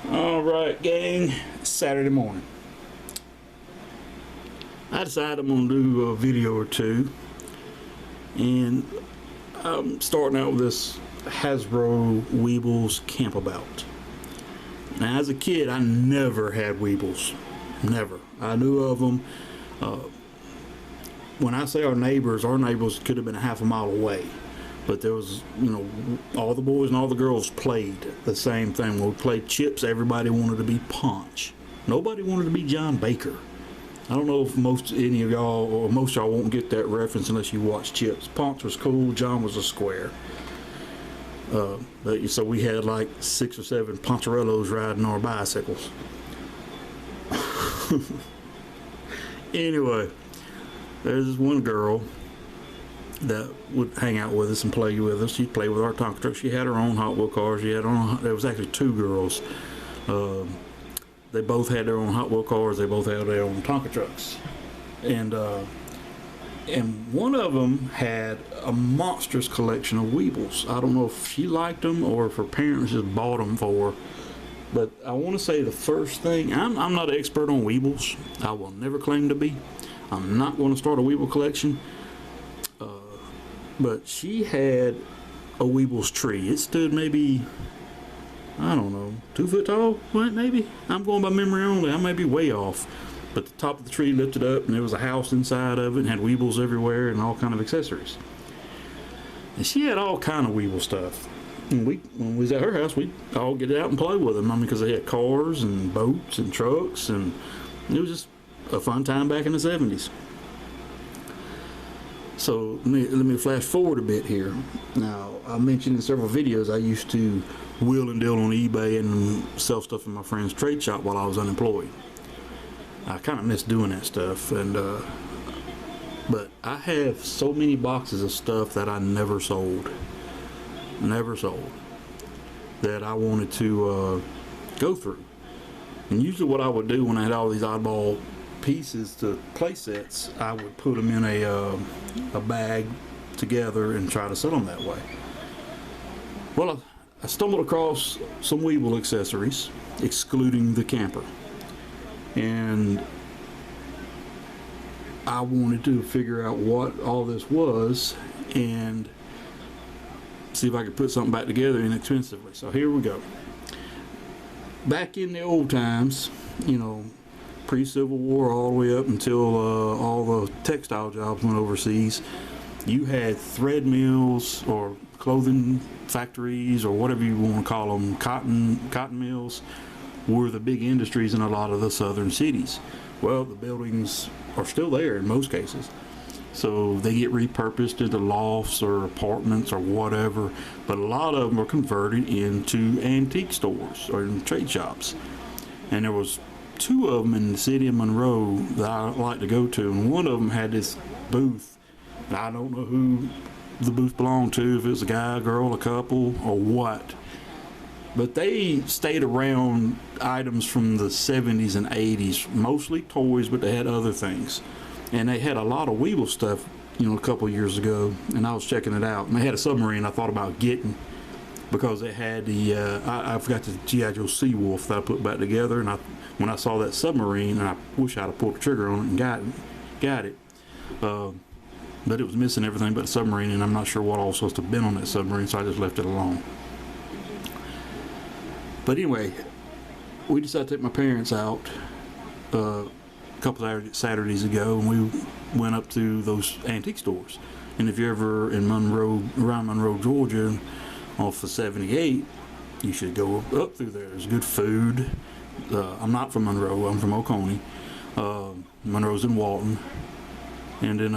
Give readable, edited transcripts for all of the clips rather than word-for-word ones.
Alright gang, Saturday morning. I decided I'm going to do a video or two, and I'm starting out with this Hasbro Weebles Campabout. Now as a kid I never had Weebles, never. I knew of them. When I say our neighbors could have been a half a mile away. But there was, all the boys and all the girls played the same thing. When we played chips, everybody wanted to be Punch. Nobody wanted to be John Baker. I don't know if any of y'all, or most of y'all won't get that reference unless you watch chips. Punch was cool, John was a square. So we had like 6 or 7 Poncherellos riding our bicycles. Anyway, there's this one girl that would hang out with us and play with us. She'd play with our Tonka truck. She had her own Hot Wheel cars. There was actually 2 girls. They both had their own Hot Wheel cars. They both had their own Tonka trucks. And one of them had a monstrous collection of Weebles. I don't know if she liked them or if her parents just bought them for her. But I want to say the first thing, I'm not an expert on Weebles. I will never claim to be. I'm not going to start a Weeble collection. But she had a Weebles tree. It stood maybe, I don't know, 2 foot tall, right, maybe? I'm going by memory only. I may be way off. But the top of the tree lifted up, and there was a house inside of it, and had Weebles everywhere and all kind of accessories. And she had all kind of Weeble stuff. And when we was at her house, we'd all get out and play with them. I mean, because they had cars and boats and trucks, and it was just a fun time back in the 70s. So let me flash forward a bit here. Now, I mentioned in several videos I used to wheel and deal on eBay and sell stuff in my friend's trade shop while I was unemployed. I kind of miss doing that stuff, but I have so many boxes of stuff that I never sold, that I wanted to go through. And usually what I would do when I had all these oddball pieces to play sets, I would put them in a bag together and try to sell them that way. Well, I stumbled across some Weeble accessories, excluding the camper, and I wanted to figure out what all this was and see if I could put something back together inexpensively. So here we go. Back in the old times, pre-Civil War all the way up until all the textile jobs went overseas, you had thread mills or clothing factories or whatever you want to call them. Cotton mills were the big industries in a lot of the southern cities. Well, the buildings are still there in most cases, so they get repurposed into lofts or apartments or whatever, but a lot of them are converted into antique stores or in trade shops. And there was 2 of them in the city of Monroe that I like to go to, and one of them had this booth. I don't know who the booth belonged to, if it was a guy, a girl, a couple, or what, but they stayed around items from the 70s and 80s, mostly toys, but they had other things. And they had a lot of Weeble stuff, a couple years ago, and I was checking it out, and they had a submarine I thought about getting, because it had the I forgot the G.I. Joe Seawolf that I put back together, and when I saw that submarine, and I wish I'd have pulled the trigger on it and got it, but it was missing everything but the submarine, and I'm not sure what all was supposed to have been on that submarine, so I just left it alone. But anyway, we decided to take my parents out a couple of Saturdays ago, and we went up to those antique stores. And if you're ever in around Monroe, Georgia, off of 78, you should go up through there. There's good food. I'm not from Monroe, I'm from Oconee. Monroe's in Walton. And then,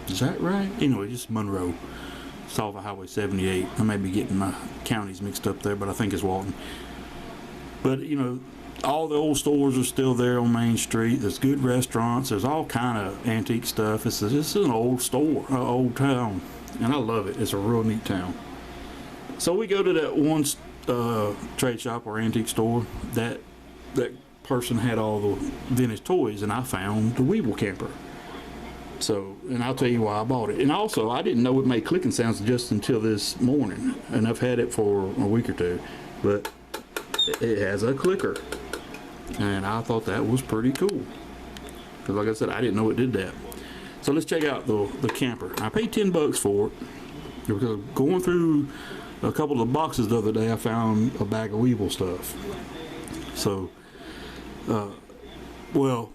is that right? Anyway, just Monroe. It's off of Highway 78. I may be getting my counties mixed up there, but I think it's Walton. But, all the old stores are still there on Main Street. There's good restaurants. There's all kind of antique stuff. It's an old store, old town. And I love it. It's a real neat town. So we go to that one trade shop or antique store. That person had all the vintage toys, and I found the Weeble camper. So, and I'll tell you why I bought it. And also, I didn't know it made clicking sounds just until this morning, and I've had it for a week or two. But it has a clicker, and I thought that was pretty cool. Because like I said, I didn't know it did that. So let's check out the camper. I paid $10 for it. Because going through a couple of the boxes the other day, I found a bag of Weeble stuff. So, well,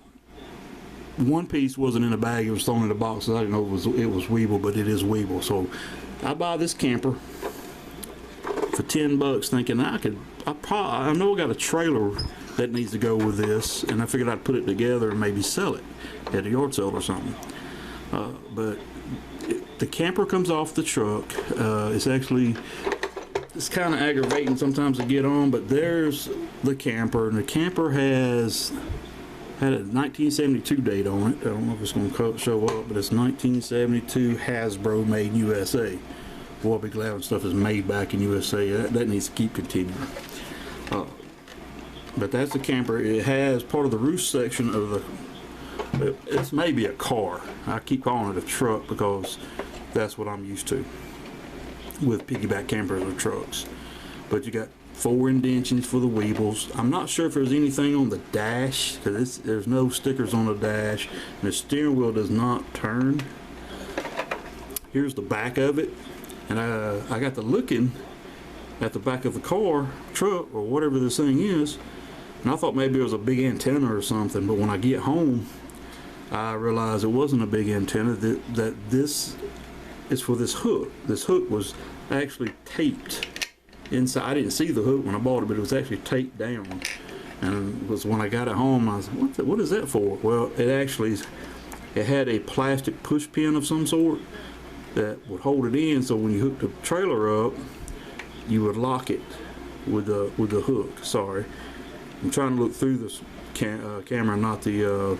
one piece wasn't in a bag; it was thrown in a box. So I didn't know it was Weeble, but it is Weeble. So I buy this camper for $10, thinking I know I got a trailer that needs to go with this, and I figured I'd put it together and maybe sell it at a yard sale or something. But the camper comes off the truck. It's kind of aggravating sometimes to get on, but there's the camper, and the camper had a 1972 date on it. I don't know if it's going to show up, but it's 1972 Hasbro, made USA. Boy, I'll be glad when stuff is made back in USA. That needs to keep continuing. But that's the camper. It has part of the roof section of it's maybe a car. I keep calling it a truck because that's what I'm used to with piggyback campers or trucks. But you got 4 indentions for the Weebles. I'm not sure if there's anything on the dash, because there's no stickers on the dash, and the steering wheel does not turn. Here's the back of it, and I got to looking at the back of the truck, or whatever this thing is, and I thought maybe it was a big antenna or something, but when I get home, I realized it wasn't a big antenna, that this is for this hook. This hook was actually taped inside. I didn't see the hook when I bought it, but it was actually taped down. And it was when I got it home, I was like, what is that for? Well, it had a plastic push pin of some sort that would hold it in, so when you hooked the trailer up, you would lock it with the hook. Sorry, I'm trying to look through this camera, not the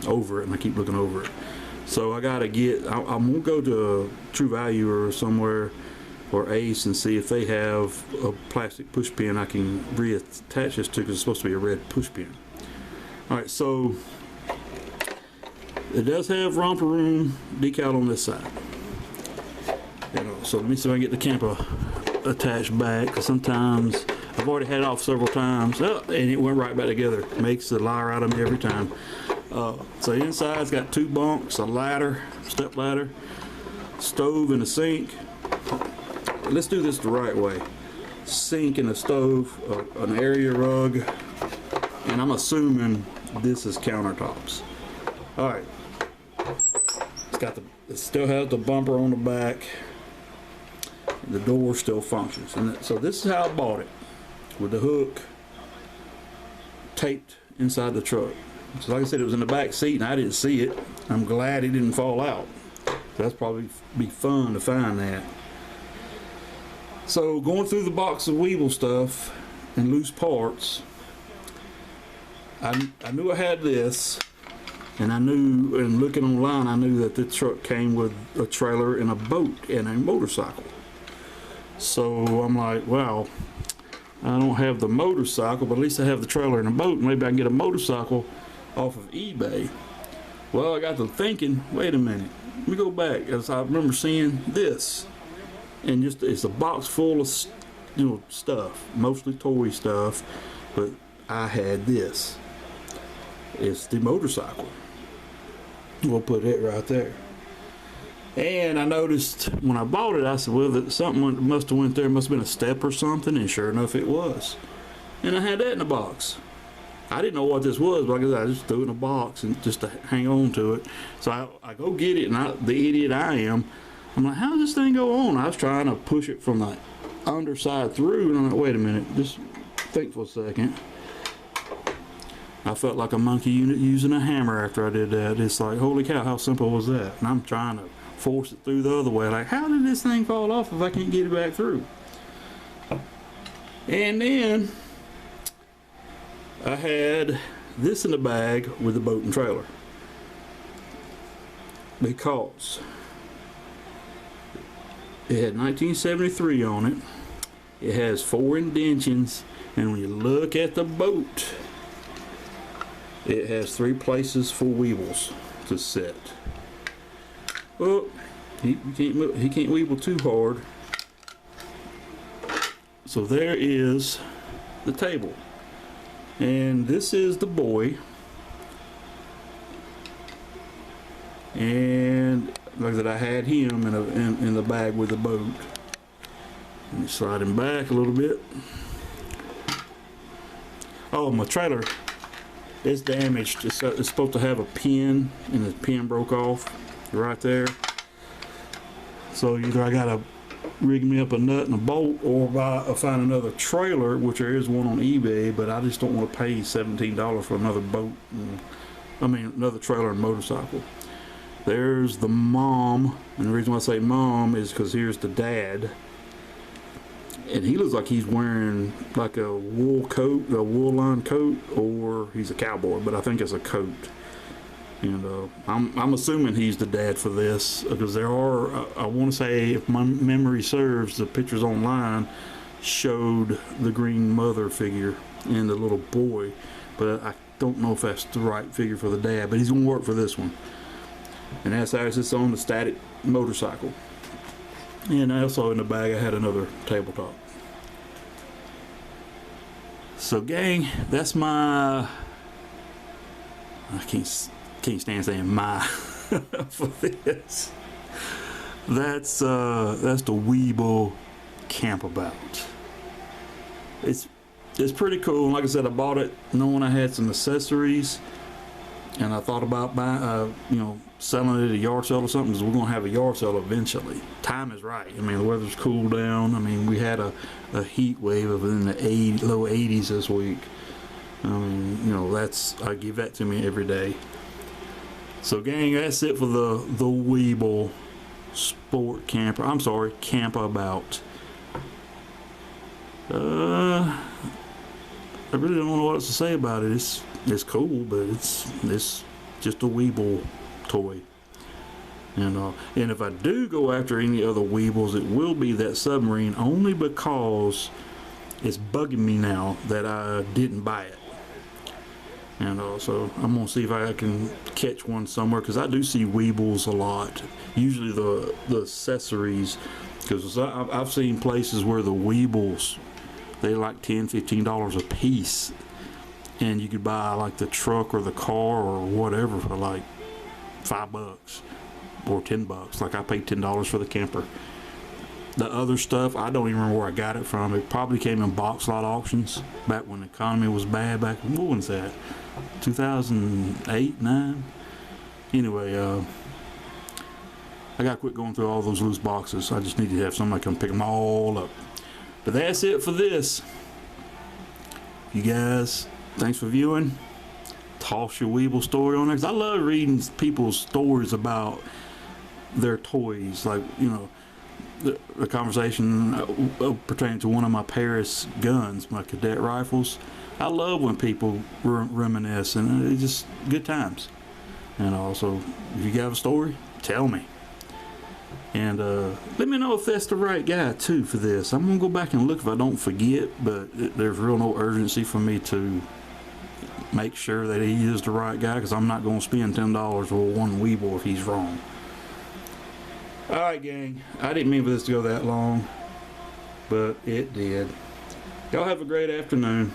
over it, and I keep looking over it. So I gotta I'm gonna go to True Value or somewhere, or Ace, and see if they have a plastic push pin I can reattach this to, because it's supposed to be a red push pin. Alright, so it does have romper room decal on this side. So let me see if I can get the camper attached back, because sometimes I've already had it off several times, and it went right back together. Makes the liar out of me every time. So the inside's got 2 bunks, a ladder, step ladder, stove and a sink. Let's do this the right way. Sink and a stove, an area rug, and I'm assuming this is countertops. Alright. It still has the bumper on the back. The door still functions. And so this is how I bought it, with the hook taped inside the truck. So like I said, it was in the back seat and I didn't see it. I'm glad it didn't fall out. That's probably be fun to find that. So going through the box of Weeble stuff and loose parts, I knew I had this, and I knew, and looking online, I knew that the truck came with a trailer and a boat and a motorcycle. So I'm like, wow, I don't have the motorcycle, but at least I have the trailer and a boat, and maybe I can get a motorcycle off of eBay. Well, I got to thinking, wait a minute, let me go back, as I remember seeing this, and it's a box full of stuff, mostly toy stuff, but I had this. It's the motorcycle. We'll put it right there. And I noticed when I bought it, I said, well, that something must have went there, must have been a step or something, and sure enough it was. And I had that in a box. I didn't know what this was, but I just threw it in a box and just to hang on to it. So I go get it, and the idiot I am, I'm like, how does this thing go on? I was trying to push it from the underside through, and I'm like, wait a minute, just think for a second. I felt like a monkey unit using a hammer after I did that. It's like, holy cow, how simple was that? And I'm trying to force it through the other way. Like, how did this thing fall off if I can't get it back through? And then I had this in the bag with the boat and trailer, because it had 1973 on it. It has 4 indentions, and when you look at the boat, it has 3 places for Weebles to sit. Well, he can't Weeble too hard. So there is the table. And this is the boy. And like I said, I had him in the bag with the boat. Let me slide him back a little bit. Oh, my trailer is damaged. It's supposed to have a pin, and the pin broke off right there. So either I gotta rig me up a nut and a bolt, or find another trailer, which there is one on eBay, but I just don't want to pay $17 for another boat. Another trailer and motorcycle. There's the mom, and the reason why I say mom is because here's the dad. And he looks like he's wearing like a wool coat, a wool lined coat, or he's a cowboy, but I think it's a coat. And I'm assuming he's the dad for this, because there are, I want to say, if my memory serves, the pictures online showed the green mother figure and the little boy, but I don't know if that's the right figure for the dad, but he's going to work for this one. And that's how it's on the static motorcycle. And also in the bag I had another tabletop. So gang, that's my, I can't stand saying my for this. That's the Weeble Campabout. It's pretty cool. Like I said, I bought it knowing I had some accessories, and I thought about buying, selling it at a yard sale or something, because we're gonna have a yard sale eventually. Time is right. I mean, the weather's cooled down. I mean, we had a heat wave of in the low 80s this week. I mean, I give that to me every day. So gang, that's it for the Weeble Sport Camper. I'm sorry, Campabout. I really don't know what else to say about it. It's cool, but it's just a Weeble toy. And if I do go after any other Weebles, it will be that submarine, only because it's bugging me now that I didn't buy it. And so I'm gonna see if I can catch one somewhere, because I do see Weebles a lot, usually the accessories, because I've seen places where the Weebles, they like $10-15 a piece, and you could buy like the truck or the car or whatever for like $5 or $10. Like I paid $10 for the camper. The other stuff, I don't even remember where I got it from. It probably came in box lot auctions back when the economy was bad. Back when, what was that? 2008, 9. Anyway, I gotta quit going through all those loose boxes. I just need to have somebody come pick them all up. But that's it for this. You guys, thanks for viewing. Toss your Weeble story on there, because I love reading people's stories about their toys. Like, the conversation pertaining to one of my Paris guns, my cadet rifles. I love when people reminisce, and it's just good times. And also, if you got a story, tell me. And let me know if that's the right guy too for this. I'm gonna go back and look if I don't forget, but there's real no urgency for me to make sure that he is the right guy, because I'm not gonna spend $10 for one Weeble if he's wrong. Alright gang, I didn't mean for this to go that long, but it did. Y'all have a great afternoon.